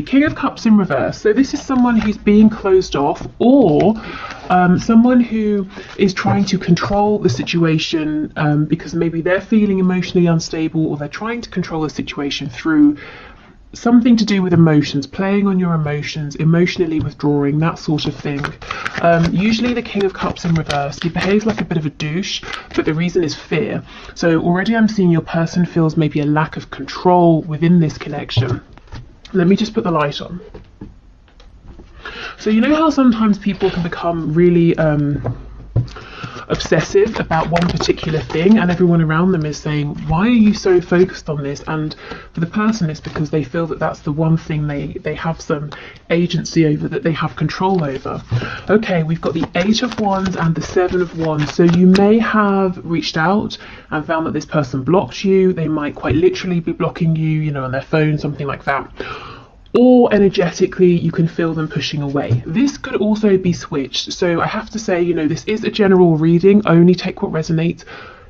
King of Cups in reverse. So this is someone who's being closed off, or someone who is trying to control the situation because maybe they're feeling emotionally unstable, or they're trying to control the situation through something to do with emotions, playing on your emotions, emotionally withdrawing, that sort of thing. Usually the King of Cups in reverse, he behaves like a bit of a douche, but the reason is fear. So already I'm seeing your person feels maybe a lack of control within this connection. Let me just put the light on. So you know how sometimes people can become really obsessive about one particular thing, and everyone around them is saying, why are you so focused on this? And for the person, it's because they feel that that's the one thing they have some agency over, that they have control over. Okay, we've got the 8 of Wands and the 7 of Wands. So you may have reached out and found that this person blocked you. They might quite literally be blocking you, you know, on their phone, something like that. Or energetically you can feel them pushing away. This could also be switched. So I have to say, you know, this is a general reading. Only take what resonates.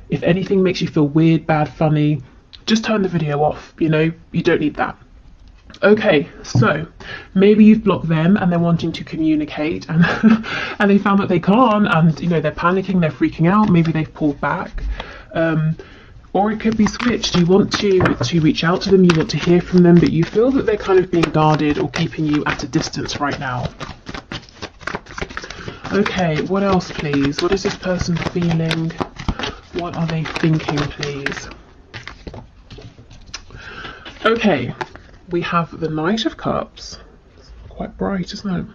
If anything makes you feel weird, bad, funny, just turn the video off. You know, you don't need that. Okay, so maybe you've blocked them and they're wanting to communicate, and and they found that they can't, and you know, they're panicking, they're freaking out. Maybe they've pulled back. Or it could be switched. You want to reach out to them, you want to hear from them, but you feel that they're kind of being guarded or keeping you at a distance right now. Okay, what else please? What is this person feeling? What are they thinking please? Okay, we have the Knight of Cups. It's quite bright, isn't it?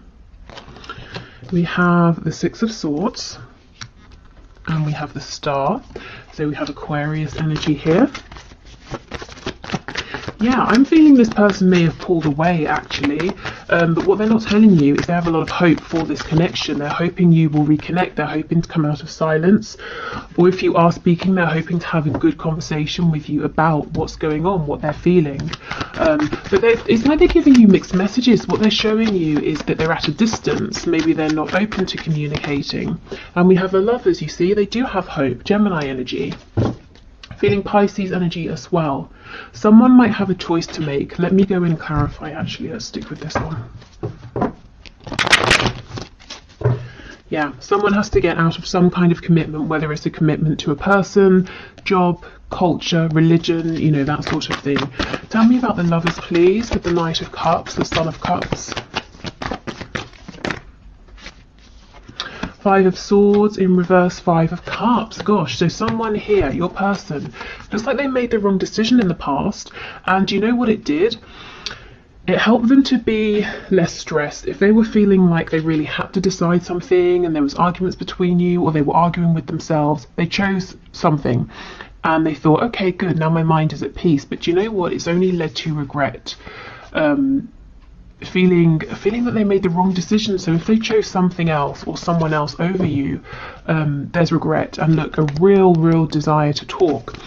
We have the 6 of Swords. And we have the Star. So we have Aquarius energy here. Yeah, I'm feeling this person may have pulled away actually, but what they're not telling you is they have a lot of hope for this connection. They're hoping you will reconnect, they're hoping to come out of silence, or if you are speaking, they're hoping to have a good conversation with you about what's going on, what they're feeling. But it's like they're giving you mixed messages. What they're showing you is that they're at a distance, maybe they're not open to communicating. And we have the Lovers, you see, they do have hope, Gemini energy. Feeling Pisces energy as well. Someone might have a choice to make. Let me go and clarify actually. Let's stick with this one. Yeah, someone has to get out of some kind of commitment, whether it's a commitment to a person, job, culture, religion, you know, that sort of thing. Tell me about the Lovers please, with the Knight of Cups, the Son of Cups. 5 of Swords in reverse, 5 of Cups. Gosh, so someone here, your person, looks like they made the wrong decision in the past, and you know what it did? It helped them to be less stressed. If they were feeling like they really had to decide something and there was arguments between you, or they were arguing with themselves, they chose something and they thought, okay, good, now my mind is at peace. But you know what? It's only led to regret. Feeling that they made the wrong decision. So if they chose something else or someone else over you, there's regret and look, a real desire to talk.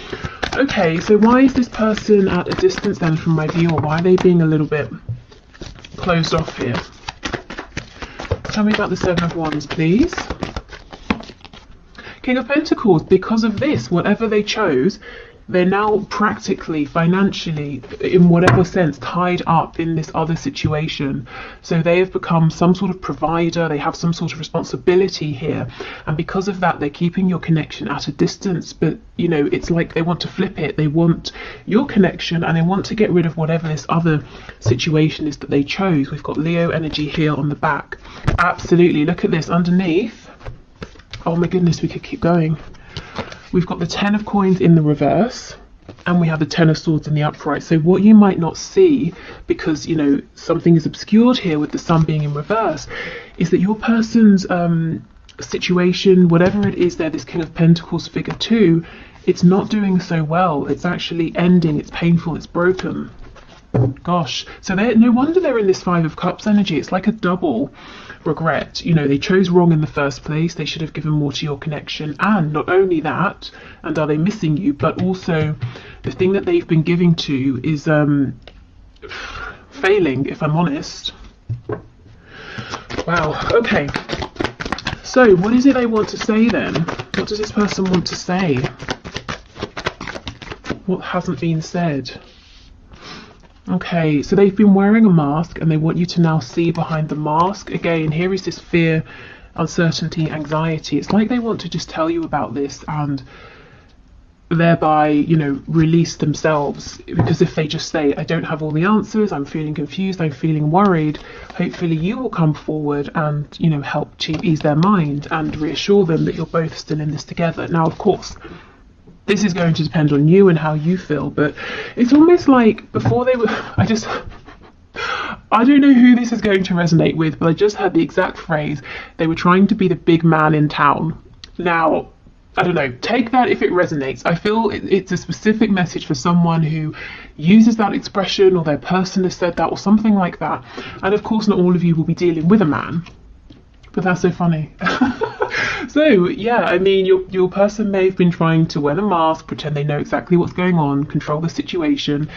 Okay, so why is this person at a distance then from my view, or why are they being a little bit closed off here? Tell me about the 7 of Wands please. King of Pentacles. Because of this, whatever they chose, they're now practically, financially, in whatever sense, tied up in this other situation. So they have become some sort of provider, they have some sort of responsibility here. And because of that, they're keeping your connection at a distance. But, you know, it's like they want to flip it. They want your connection and they want to get rid of whatever this other situation is that they chose. We've got Leo energy here on the back. Absolutely. Look at this underneath. Oh my goodness, we could keep going. We've got the 10 of Coins in the reverse, and we have the 10 of Swords in the upright. So what you might not see, because, you know, something is obscured here with the Sun being in reverse, is that your person's situation, whatever it is there, this King of Pentacles figure 2, it's not doing so well. It's actually ending, it's painful, it's broken. Gosh, so no wonder they're in this 5 of Cups energy. It's like a double regret. You know, they chose wrong in the first place. They should have given more to your connection. And not only that, and are they missing you, but also the thing that they've been giving to is failing, if I'm honest. Wow, okay. So what is it they want to say then? What does this person want to say? What hasn't been said? Okay, so they've been wearing a mask and they want you to now see behind the mask. Again, here is this fear, uncertainty, anxiety. It's like they want to just tell you about this and thereby, you know, release themselves. Because if they just say, I don't have all the answers, I'm feeling confused, I'm feeling worried, hopefully you will come forward and, you know, help to ease their mind and reassure them that you're both still in this together. Now, of course, this is going to depend on you and how you feel, but it's almost like before they were, I don't know who this is going to resonate with, but I just heard the exact phrase, they were trying to be the big man in town. Now, I don't know, take that if it resonates. I feel it's a specific message for someone who uses that expression, or their person has said that, or something like that. And of course, not all of you will be dealing with a man, but that's so funny. So yeah, I mean, your person may have been trying to wear the mask, pretend they know exactly what's going on, control the situation,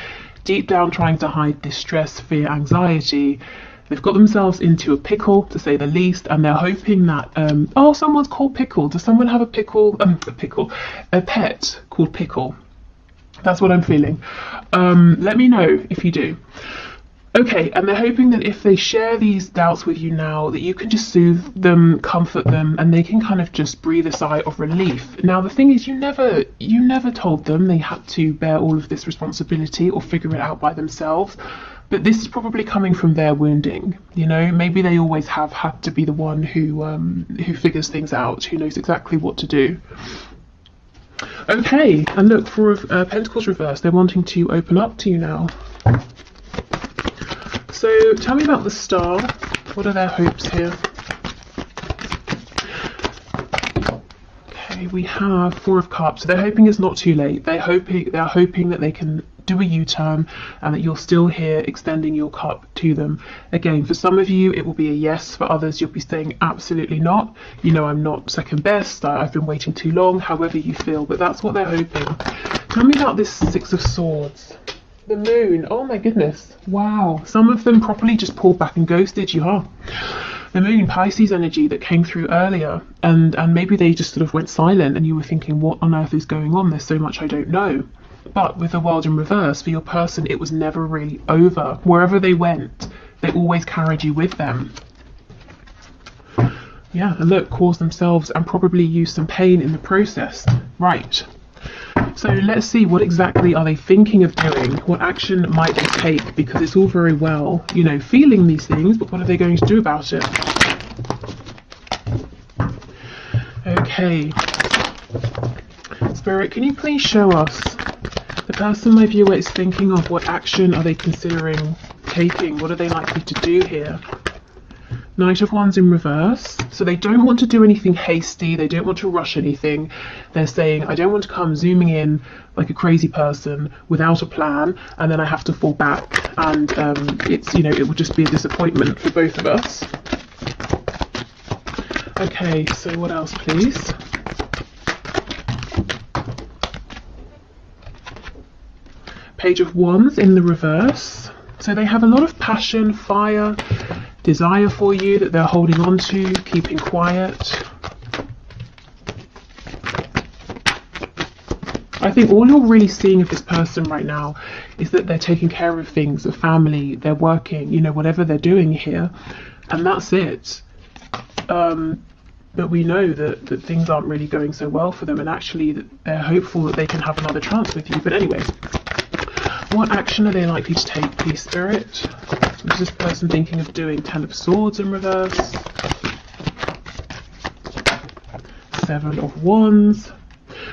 deep down trying to hide distress, fear, anxiety. They've got themselves into a pickle, to say the least, and they're hoping that, oh, someone's called Pickle. Does someone have a pet called Pickle? That's what I'm feeling. Let me know if you do. Okay, and they're hoping that if they share these doubts with you now, that you can just soothe them, comfort them, and they can kind of just breathe a sigh of relief. Now, the thing is, you never told them they had to bear all of this responsibility or figure it out by themselves. But this is probably coming from their wounding, you know. Maybe they always have had to be the one who figures things out, who knows exactly what to do. Okay, and look, for Pentacles reverse, they're wanting to open up to you now. So tell me about the Star. What are their hopes here? Okay, we have Four of Cups. So they're hoping it's not too late. They're hoping that they can do a U-turn and that you're still here extending your cup to them. Again, for some of you it will be a yes, for others you'll be saying absolutely not. You know, I'm not second best, I've been waiting too long, however you feel, but that's what they're hoping. Tell me about this Six of Swords. The Moon, oh my goodness, wow. Some of them properly just pulled back and ghosted you, huh? The Moon, Pisces energy that came through earlier, and maybe they just sort of went silent and you were thinking, what on earth is going on? There's so much I don't know. But with the World in reverse, for your person, it was never really over. Wherever they went, they always carried you with them. Yeah, and look, caused themselves and probably used some pain in the process. Right. So let's see, what exactly are they thinking of doing? What action might they take? Because it's all very well, you know, feeling these things, but what are they going to do about it? Okay. Spirit, can you please show us the person my viewer is thinking of? What action are they considering taking? What are they likely to do here? Knight of Wands in reverse. So they don't want to do anything hasty. They don't want to rush anything. They're saying, I don't want to come zooming in like a crazy person without a plan, and then I have to fall back, and it's, you know, it would just be a disappointment for both of us. Okay, so what else, please? Page of Wands in the reverse. So they have a lot of passion, fire, desire for you that they're holding on to, keeping quiet. I think all you're really seeing of this person right now is that they're taking care of things, a family, they're working, you know, whatever they're doing here, and that's it. But we know that things aren't really going so well for them, and actually that they're hopeful that they can have another chance with you. But anyway, what action are they likely to take, please, Spirit? What is this person thinking of doing? Ten of Swords in reverse. Seven of Wands.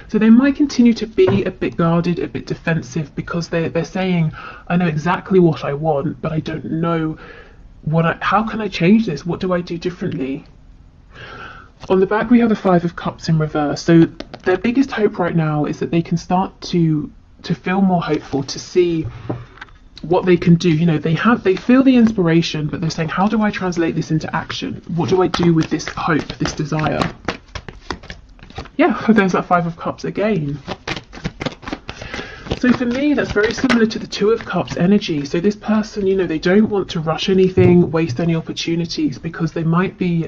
So they might continue to be a bit guarded, a bit defensive, because they're saying, I know exactly what I want, but I don't know how can I change this? What do I do differently? On the back we have the Five of Cups in reverse. So their biggest hope right now is that they can start to feel more hopeful, to see what they can do. You know, they feel the inspiration, but they're saying, how do I translate this into action? What do I do with this hope, this desire? Yeah, there's that Five of Cups again. So for me, that's very similar to the Two of Cups energy. So this person, you know, they don't want to rush anything, waste any opportunities, because they might be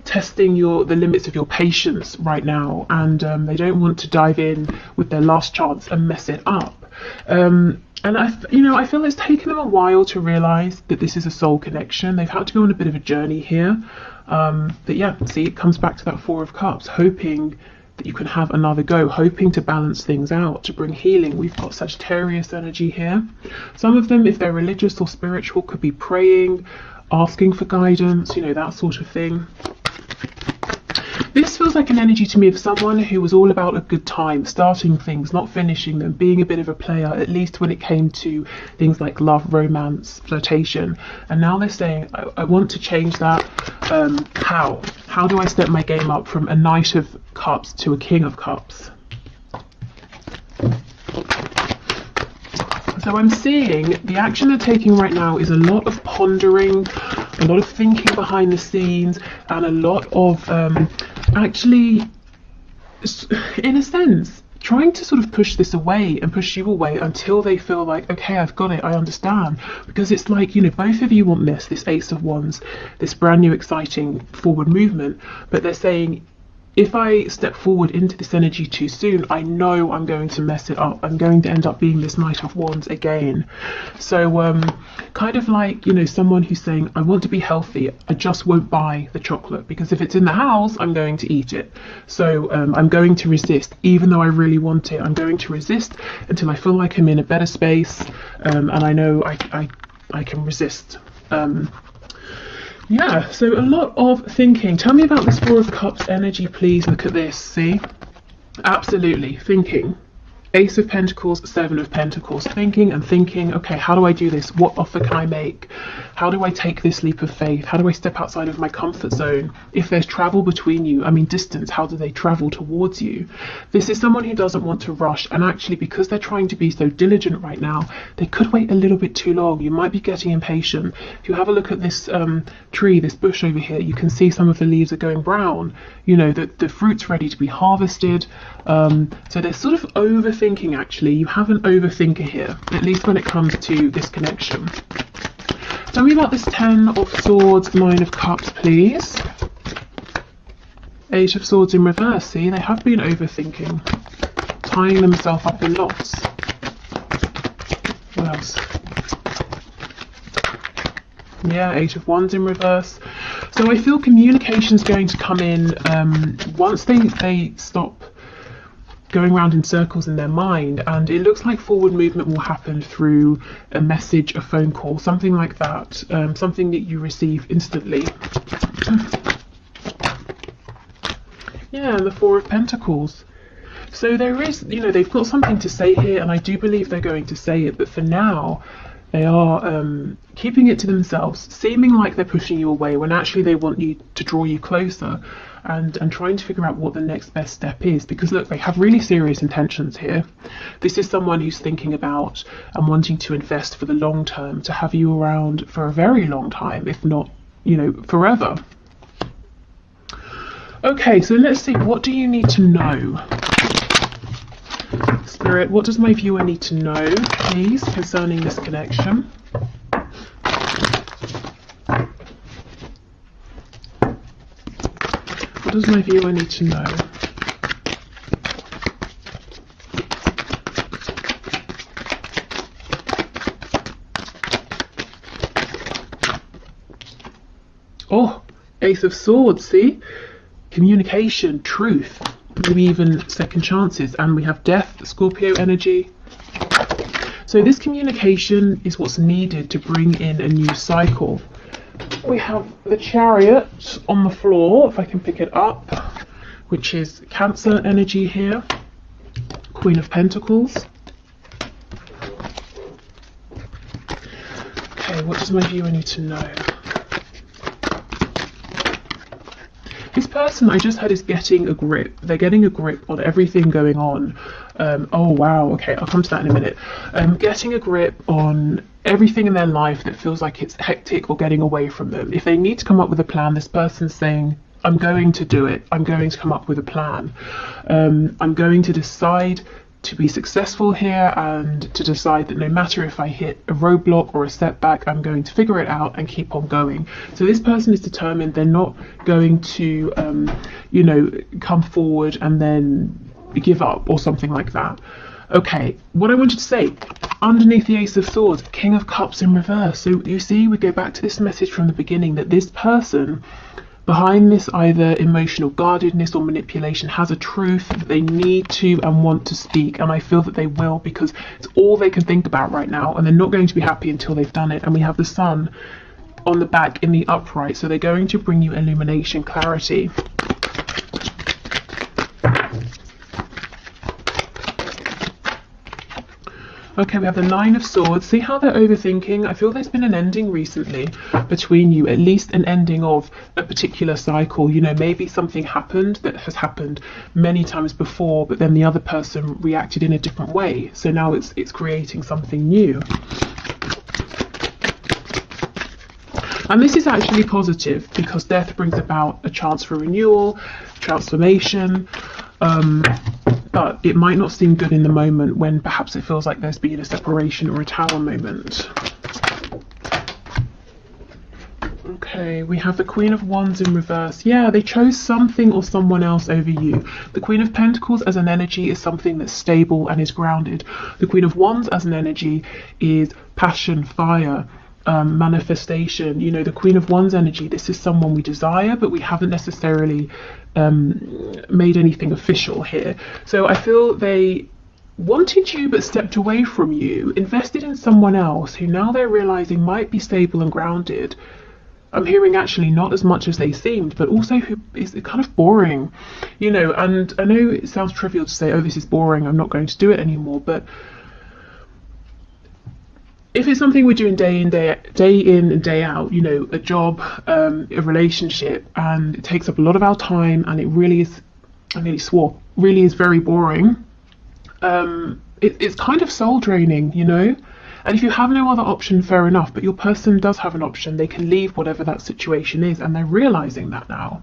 testing the limits of your patience right now, and they don't want to dive in with their last chance and mess it up. And I feel it's taken them a while to realize that this is a soul connection. They've had to go on a bit of a journey here. But yeah, see, it comes back to that Four of Cups, hoping that you can have another go, hoping to balance things out, to bring healing. We've got Sagittarius energy here. Some of them, if they're religious or spiritual, could be praying, asking for guidance, that sort of thing. This feels like an energy to me of someone who was all about a good time, starting things, not finishing them, being a bit of a player, at least when it came to things like love, romance, flirtation. And now they're saying, I want to change that. How? How do I step my game up from a Knight of Cups to a King of Cups? So I'm seeing the action they're taking right now is a lot of pondering, a lot of thinking behind the scenes, and a lot of actually, in a sense, trying to sort of push this away and push you away until they feel like, okay, I've got it, I understand. Because it's like, both of you want this Ace of Wands, this brand new exciting forward movement, but they're saying, if I step forward into this energy too soon, I know I'm going to mess it up. I'm going to end up being this Knight of Wands again. So kind of like, someone who's saying, I want to be healthy, I just won't buy the chocolate, because if it's in the house, I'm going to eat it. So I'm going to resist, even though I really want it. I'm going to resist until I feel like I'm in a better space, and I know I can resist. Yeah, so a lot of thinking. Tell me about this Four of Cups energy, please. Look at this, see? Absolutely, thinking. Ace of Pentacles, Seven of Pentacles, thinking and thinking, okay, how do I do this? What offer can I make? How do I take this leap of faith? How do I step outside of my comfort zone? If there's travel between you, distance, how do they travel towards you? This is someone who doesn't want to rush, and actually, because they're trying to be so diligent right now, they could wait a little bit too long. You might be getting impatient. If you have a look at this tree, this bush over here, you can see some of the leaves are going brown. The fruit's ready to be harvested. So they're sort of overthinking, actually. You have an overthinker here, at least when it comes to this connection. Tell me about this Ten of Swords, Nine of Cups, please. Eight of Swords in reverse. See, they have been overthinking, tying themselves up in knots. What else? Yeah, Eight of Wands in reverse. So I feel communication's going to come in once they stop going around in circles in their mind, and it looks like forward movement will happen through a message, a phone call, something like that, something that you receive instantly. Yeah, and the Four of Pentacles. So there is, they've got something to say here, and I do believe they're going to say it, but for now they are keeping it to themselves, seeming like they're pushing you away when actually they want you to draw you closer, and trying to figure out what the next best step is, because look, they have really serious intentions here. This is someone who's thinking about and wanting to invest for the long term, to have you around for a very long time, if not, forever. Okay, so let's see, what do you need to know? Spirit, what does my viewer need to know, please, concerning this connection? What does my viewer need to know? Oh, Ace of Swords, see? Communication, truth, maybe even second chances. And we have Death, Scorpio energy. So this communication is what's needed to bring in a new cycle. We have the Chariot on the floor, if I can pick it up, which is Cancer energy here. Queen of Pentacles. Okay, what does my viewer need to know? This person I just heard is getting a grip. They're getting a grip on everything going on. Oh wow, okay, I'll come to that in a minute. Getting a grip on everything in their life that feels like it's hectic or getting away from them. If they need to come up with a plan, this person's saying, I'm going to do it. I'm going to come up with a plan. I'm going to decide to be successful here, and to decide that no matter if I hit a roadblock or a setback, I'm going to figure it out and keep on going. So this person is determined. They're not going to, come forward and then give up or something like that. Okay, what I wanted to say, underneath the Ace of Swords, King of Cups in reverse. So you see, we go back to this message from the beginning that this person behind this either emotional guardedness or manipulation has a truth that they need to and want to speak, and I feel that they will, because it's all they can think about right now, and they're not going to be happy until they've done it. And we have the Sun on the back in the upright, so they're going to bring you illumination, clarity. Okay, we have the Nine of Swords. See how they're overthinking? I feel there's been an ending recently between you, at least an ending of a particular cycle. You know, maybe something happened that has happened many times before, but then the other person reacted in a different way. So now it's creating something new. And this is actually positive because death brings about a chance for renewal, transformation. But it might not seem good in the moment when perhaps it feels like there's been a separation or a Tower moment. Okay, we have the Queen of Wands in reverse. Yeah, they chose something or someone else over you. The Queen of Pentacles as an energy is something that's stable and is grounded. The Queen of Wands as an energy is passion, fire, manifestation. You know, the Queen of Wands energy, this is someone we desire, but we haven't necessarily made anything official here. So I feel they wanted you but stepped away from you, invested in someone else who now they're realizing might be stable and grounded. I'm hearing actually not as much as they seemed, but also who is kind of boring, you know. And I know it sounds trivial to say, oh, this is boring, I'm not going to do it anymore, but if it's something we're doing day in and day out, you know, a job, a relationship, and it takes up a lot of our time, and it really is, I nearly swore, really is very boring, it's kind of soul draining, you know. And if you have no other option, fair enough, but your person does have an option. They can leave whatever that situation is, and they're realizing that now.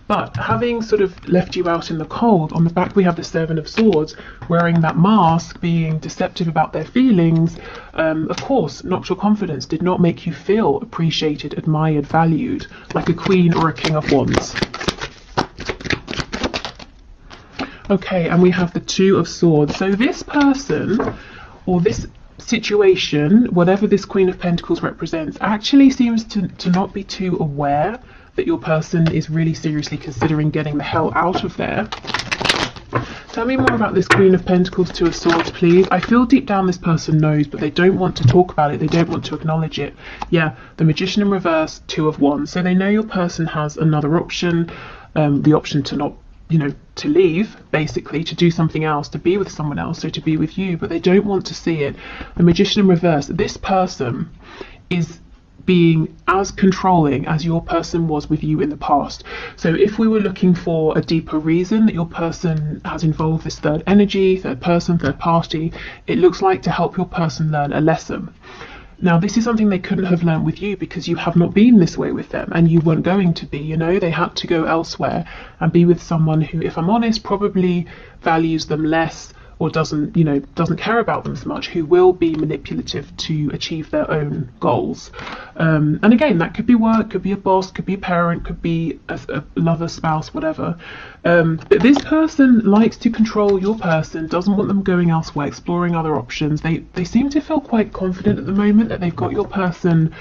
But having sort of left you out in the cold, on the back we have the Seven of Swords, wearing that mask, being deceptive about their feelings, of course, knocked your confidence, did not make you feel appreciated, admired, valued, like a queen or a king of wands. Okay, and we have the Two of Swords. So this person, or this situation, whatever this Queen of Pentacles represents, actually seems to not be too aware that your person is really seriously considering getting the hell out of there. Tell me more about this Queen of Pentacles, Two of Swords, please. I feel deep down this person knows, but they don't want to talk about it. They don't want to acknowledge it. Yeah, the Magician in reverse, Two of Wands. So they know your person has another option, the option to not, you know, to leave, basically, to do something else, to be with someone else, so to be with you, but they don't want to see it. The Magician in reverse, this person is being as controlling as your person was with you in the past. So if we were looking for a deeper reason that your person has involved this third energy, third person, third party, it looks like to help your person learn a lesson. Now, this is something they couldn't have learned with you because you have not been this way with them, and you weren't going to be, you know. They had to go elsewhere and be with someone who, if I'm honest, probably values them less, or doesn't care about them as much, who will be manipulative to achieve their own goals. And again, that could be work, could be a boss, could be a parent, could be a lover, spouse, whatever. But this person likes to control your person, doesn't want them going elsewhere, exploring other options. They seem to feel quite confident at the moment that they've got your person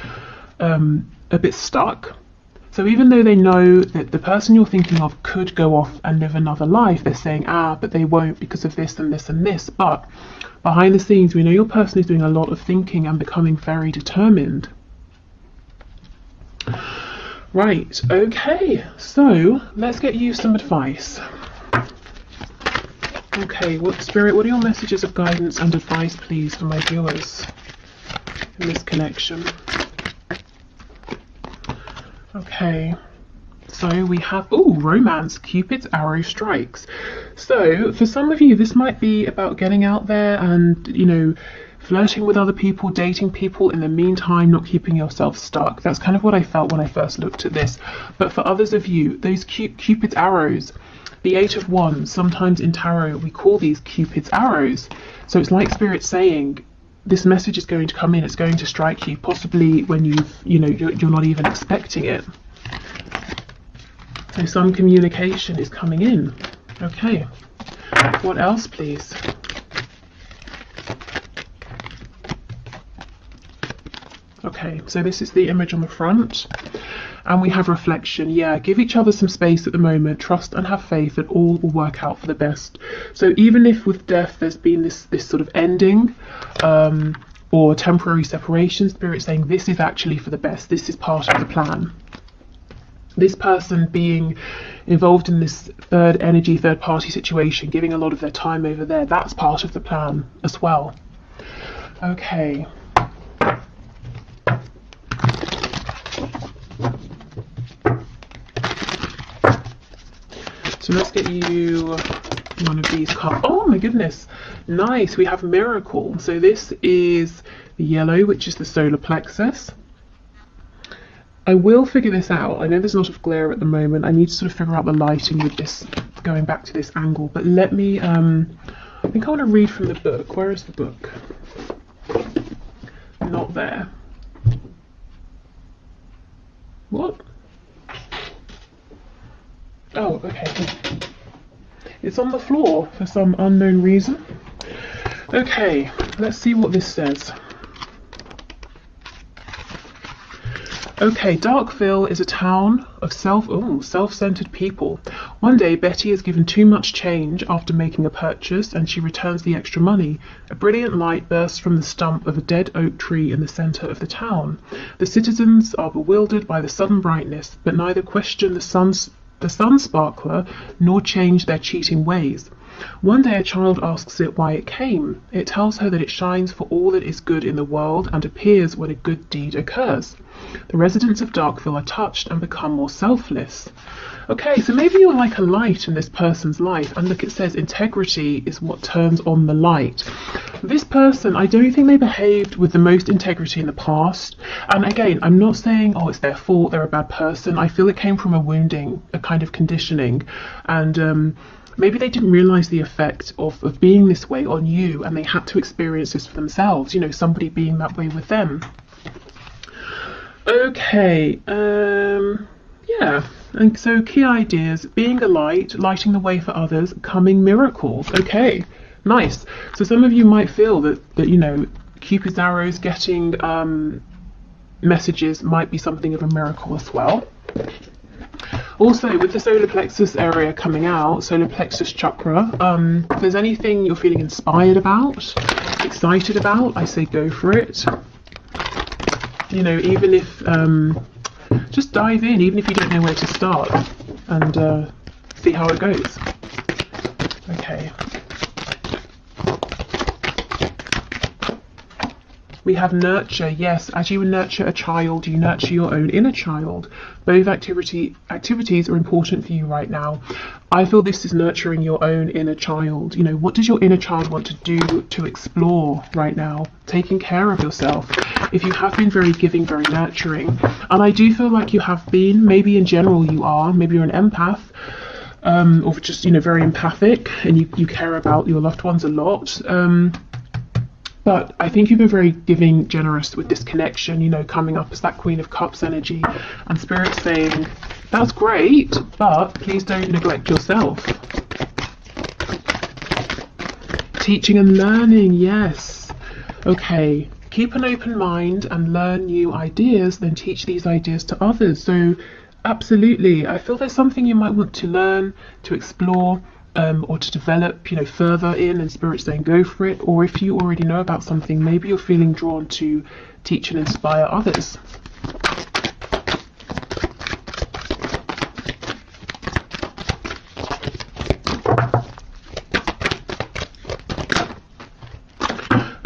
a bit stuck. So even though they know that the person you're thinking of could go off and live another life, they're saying, but they won't because of this and this and this. But behind the scenes, we know your person is doing a lot of thinking and becoming very determined. Right, okay, so let's get you some advice. Okay, Spirit, what are your messages of guidance and advice, please, for my viewers in this connection? Okay, so we have, romance, Cupid's arrow strikes. So for some of you, this might be about getting out there and, you know, flirting with other people, dating people, in the meantime, not keeping yourself stuck. That's kind of what I felt when I first looked at this. But for others of you, those Cupid's arrows, the Eight of Wands, sometimes in tarot, we call these Cupid's arrows. So it's like Spirit saying, this message is going to come in, it's going to strike you, possibly when you're not even expecting it. So some communication is coming in. Okay, what else, please? Okay, so this is the image on the front, and we have reflection. Yeah, give each other some space at the moment, trust and have faith that all will work out for the best. So even if with death there's been this sort of ending or temporary separation, Spirit saying this is actually for the best, this is part of the plan. This person being involved in this third energy, third party situation, giving a lot of their time over there, that's part of the plan as well. Okay. So let's get you one of these cards. Oh my goodness, nice. We have Miracle. So this is the yellow, which is the solar plexus. I will figure this out. I know there's a lot of glare at the moment. I need to sort of figure out the lighting with this, going back to this angle. But let me, I think I want to read from the book. Where is the book? Not there. What? Oh, okay. It's on the floor for some unknown reason. Okay, let's see what this says. Okay, Darkville is a town of self-centered people. One day, Betty is given too much change after making a purchase, and she returns the extra money. A brilliant light bursts from the stump of a dead oak tree in the center of the town. The citizens are bewildered by the sudden brightness, but neither question the sun sparkler nor change their cheating ways. One day a child asks it why it came. It tells her that it shines for all that is good in the world and appears when a good deed occurs. The residents of Darkville are touched and become more selfless. Okay, so maybe you're like a light in this person's life, and look, it says integrity is what turns on the light. This person, I don't think they behaved with the most integrity in the past. And again, I'm not saying, oh, it's their fault, they're a bad person. I feel it came from a wounding, a kind of conditioning. And maybe they didn't realize the effect of being this way on you, and they had to experience this for themselves, you know, somebody being that way with them. Okay, yeah, and so key ideas: being a light, lighting the way for others, coming miracles. Okay, nice. So some of you might feel that you know, Cupid's arrows, getting messages might be something of a miracle as well. Also, with the solar plexus area coming out, solar plexus chakra, if there's anything you're feeling inspired about, excited about, I say go for it. You know, even if, just dive in, even if you don't know where to start, and see how it goes. Okay. We have nurture. Yes, as you nurture a child, you nurture your own inner child. Both activities are important for you right now. I feel this is nurturing your own inner child. You know, what does your inner child want to do, to explore right now? Taking care of yourself. If you have been very giving, very nurturing, and I do feel like you have been, maybe in general you are, maybe you're an empath, or just, you know, very empathic, and you care about your loved ones a lot. But I think you've been very giving, generous with this connection, you know, coming up as that Queen of Cups energy, and Spirit saying, that's great, but please don't neglect yourself. Teaching and learning, yes. Okay, keep an open mind and learn new ideas, then teach these ideas to others. So absolutely, I feel there's something you might want to learn, to explore, or to develop, you know, further in, and Spirit saying go for it. Or if you already know about something, maybe you're feeling drawn to teach and inspire others.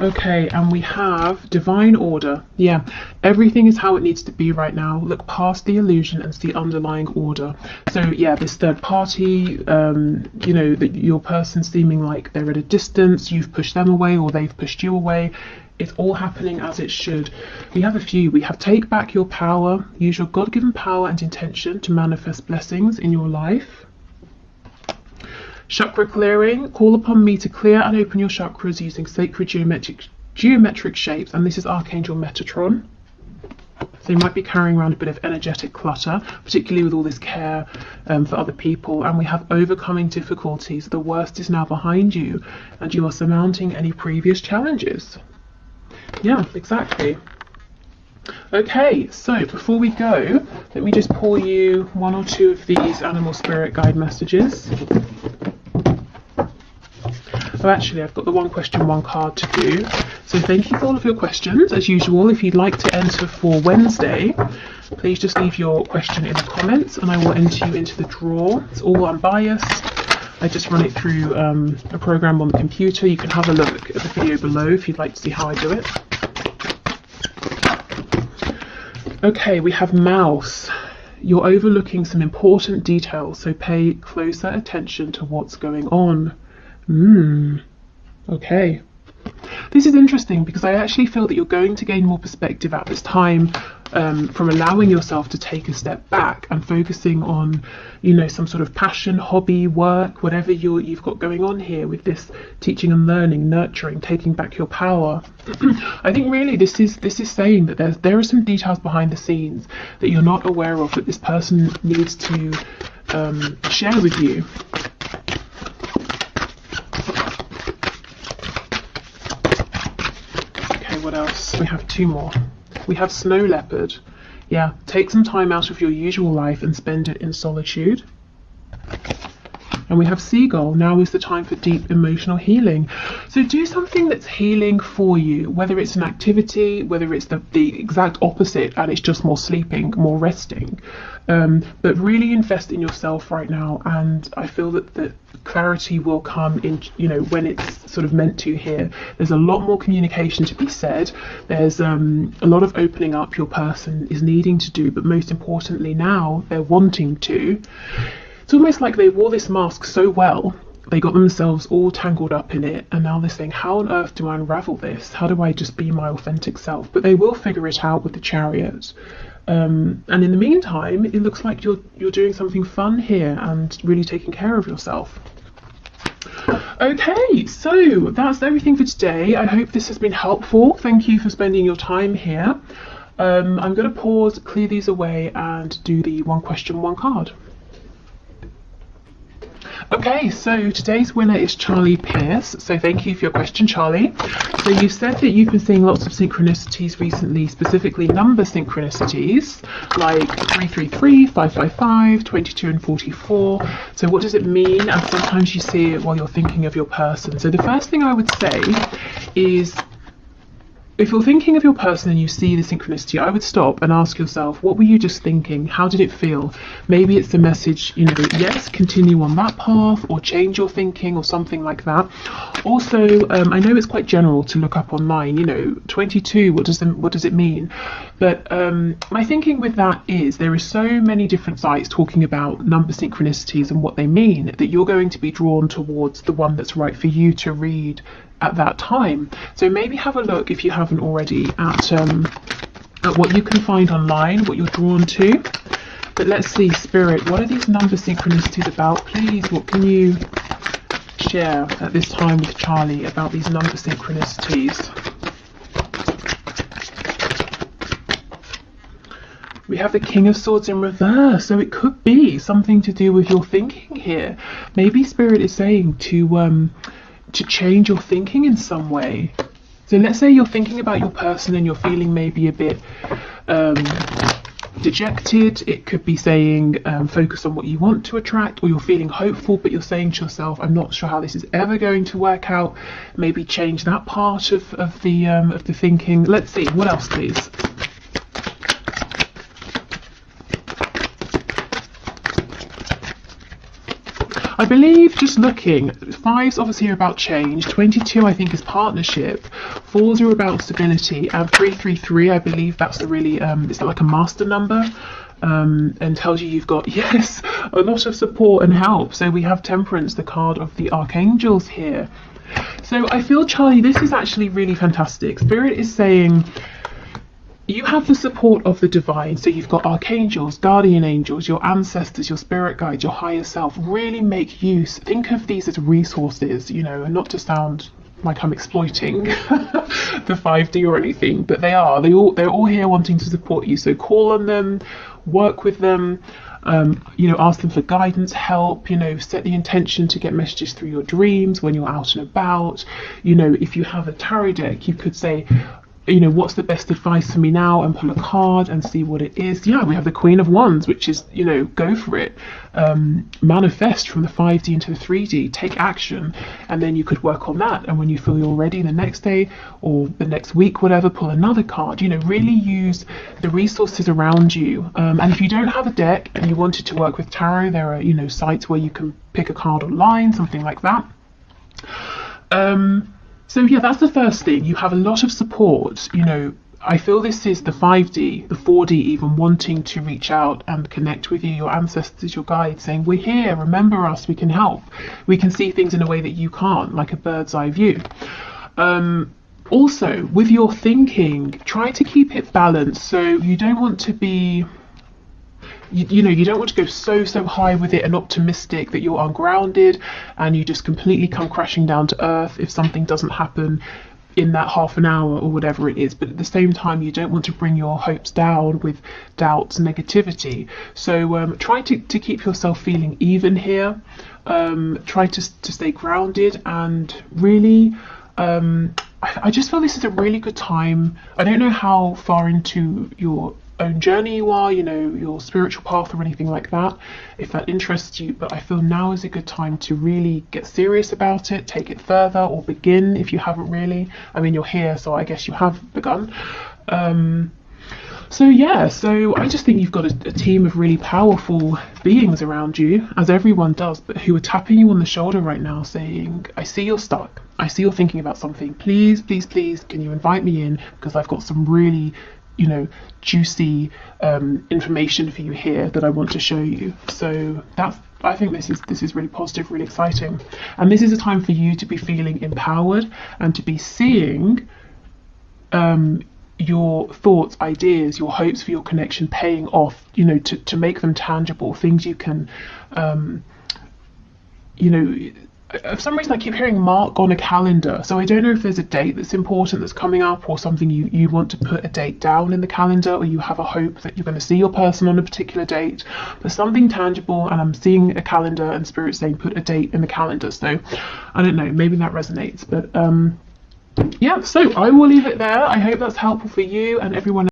Okay, and we have divine order. Yeah, everything is how it needs to be right now. Look past the illusion and see underlying order. So yeah, this third party, you know, that your person seeming like they're at a distance, you've pushed them away or they've pushed you away. It's all happening as it should. We have a few. We have take back your power. Use your God-given power and intention to manifest blessings in your life. Chakra clearing. Call upon me to clear and open your chakras using sacred geometric shapes. And this is Archangel Metatron. So you might be carrying around a bit of energetic clutter, particularly with all this care for other people. And we have overcoming difficulties. The worst is now behind you, and you are surmounting any previous challenges. Yeah, exactly. Okay, so before we go, let me just pull you one or two of these animal spirit guide messages. Oh, actually, I've got the one question, one card to do. So thank you for all of your questions. As usual, if you'd like to enter for Wednesday, please just leave your question in the comments and I will enter you into the draw. It's all unbiased. I just run it through a program on the computer. You can have a look at the video below if you'd like to see how I do it. Okay, we have Mouse. You're overlooking some important details, so pay closer attention to what's going on. Okay. This is interesting because I actually feel that you're going to gain more perspective at this time from allowing yourself to take a step back and focusing on, you know, some sort of passion, hobby, work, whatever you've got going on here with this teaching and learning, nurturing, taking back your power. I think really this is saying that there are some details behind the scenes that you're not aware of that this person needs to share with you. What else? We have two more. We have Snow Leopard. Yeah, take some time out of your usual life and spend it in solitude. And we have Seagull. Now is the time for deep emotional healing. So do something that's healing for you, whether it's an activity, whether it's the exact opposite and it's just more sleeping, more resting. But really invest in yourself right now, and I feel that the clarity will come in, you know, when it's sort of meant to here. There's a lot more communication to be said. There's a lot of opening up your person is needing to do, but most importantly now they're wanting to. It's almost like they wore this mask so well, they got themselves all tangled up in it, and now they're saying, how on earth do I unravel this? How do I just be my authentic self? But they will figure it out with the Chariot. And in the meantime, it looks like you're doing something fun here and really taking care of yourself. Okay, so that's everything for today. I hope this has been helpful. Thank you for spending your time here. I'm going to pause, clear these away, and do the one question, one card. Okay, so today's winner is Charlie Pierce. So thank you for your question, Charlie. So you said that you've been seeing lots of synchronicities recently, specifically number synchronicities, like 333, 555, 22 and 44. So what does it mean? And sometimes you see it while you're thinking of your person. So the first thing I would say is, if you're thinking of your person and you see the synchronicity, I would stop and ask yourself, what were you just thinking? How did it feel? Maybe it's a message, you know, yes, continue on that path, or change your thinking, or something like that. Also, I know it's quite general to look up online, you know, 22, what does it mean? But my thinking with that is there are so many different sites talking about number synchronicities and what they mean that you're going to be drawn towards the one that's right for you to read at that time. So maybe have a look, if you haven't already, at what you can find online, what you're drawn to. But let's see, Spirit, what are these number synchronicities about? Please, what can you share at this time with Charlie about these number synchronicities? We have the King of Swords in reverse, so it could be something to do with your thinking here. Maybe Spirit is saying to change your thinking in some way. So let's say you're thinking about your person and you're feeling maybe a bit dejected. It could be saying focus on what you want to attract, or you're feeling hopeful but you're saying to yourself, I'm not sure how this is ever going to work out. Maybe change that part of the thinking. Let's see, what else please? I believe, just looking, 5s obviously are about change, 22 I think is partnership, 4s are about stability, and 333 I believe that's the really, it's like a master number, and tells you you've got, yes, a lot of support and help. So we have Temperance, the card of the Archangels here. So I feel, Charlie, this is actually really fantastic. Spirit is saying, you have the support of the divine, so you've got archangels, guardian angels, your ancestors, your spirit guides, your higher self. Really make use, think of these as resources, you know, and not to sound like I'm exploiting the 5D or anything, but they're all here wanting to support you. So call on them, work with them, you know, ask them for guidance, help, you know, set the intention to get messages through your dreams when you're out and about. You know, if you have a tarot deck, you could say, you know, what's the best advice for me now, and pull a card and see what it is. Yeah, we have the Queen of Wands, which is, you know, go for it. Manifest from the 5D into the 3D, take action, and then you could work on that. And when you feel you're ready the next day or the next week, whatever, pull another card. You know, really use the resources around you. And if you don't have a deck and you wanted to work with tarot, there are, you know, sites where you can pick a card online, something like that. So yeah, that's the first thing. You have a lot of support. You know, I feel this is the 5D, the 4D even, wanting to reach out and connect with you, your ancestors, your guides, saying, we're here, remember us, we can help. We can see things in a way that you can't, like a bird's eye view. Also, with your thinking, try to keep it balanced. So you don't want to be... You know, you don't want to go so high with it and optimistic that you're ungrounded and you just completely come crashing down to earth if something doesn't happen in that half an hour or whatever it is. But at the same time, you don't want to bring your hopes down with doubts, negativity. So try to keep yourself feeling even here. Try to stay grounded, and really I just feel this is a really good time. I don't know how far into your own journey you are, you know, your spiritual path or anything like that, if that interests you, but I feel now is a good time to really get serious about it, take it further, or begin if you haven't really. I mean, you're here, so I guess you have begun. So yeah, so I just think you've got a team of really powerful beings around you, as everyone does, but who are tapping you on the shoulder right now saying, I see you're stuck, I see you're thinking about something, please can you invite me in, because I've got some really, you know, juicy information for you here that I want to show you. So that's, I think this is really positive, really exciting, and this is a time for you to be feeling empowered and to be seeing your thoughts, ideas, your hopes for your connection paying off, you know, to make them tangible, things you can you know, for some reason I keep hearing mark on a calendar, so I don't know if there's a date that's important that's coming up, or something you want to put a date down in the calendar, or you have a hope that you're going to see your person on a particular date, but something tangible. And I'm seeing a calendar and spirit saying put a date in the calendar, so I don't know, maybe that resonates. But yeah, so I will leave it there. I hope that's helpful for you and everyone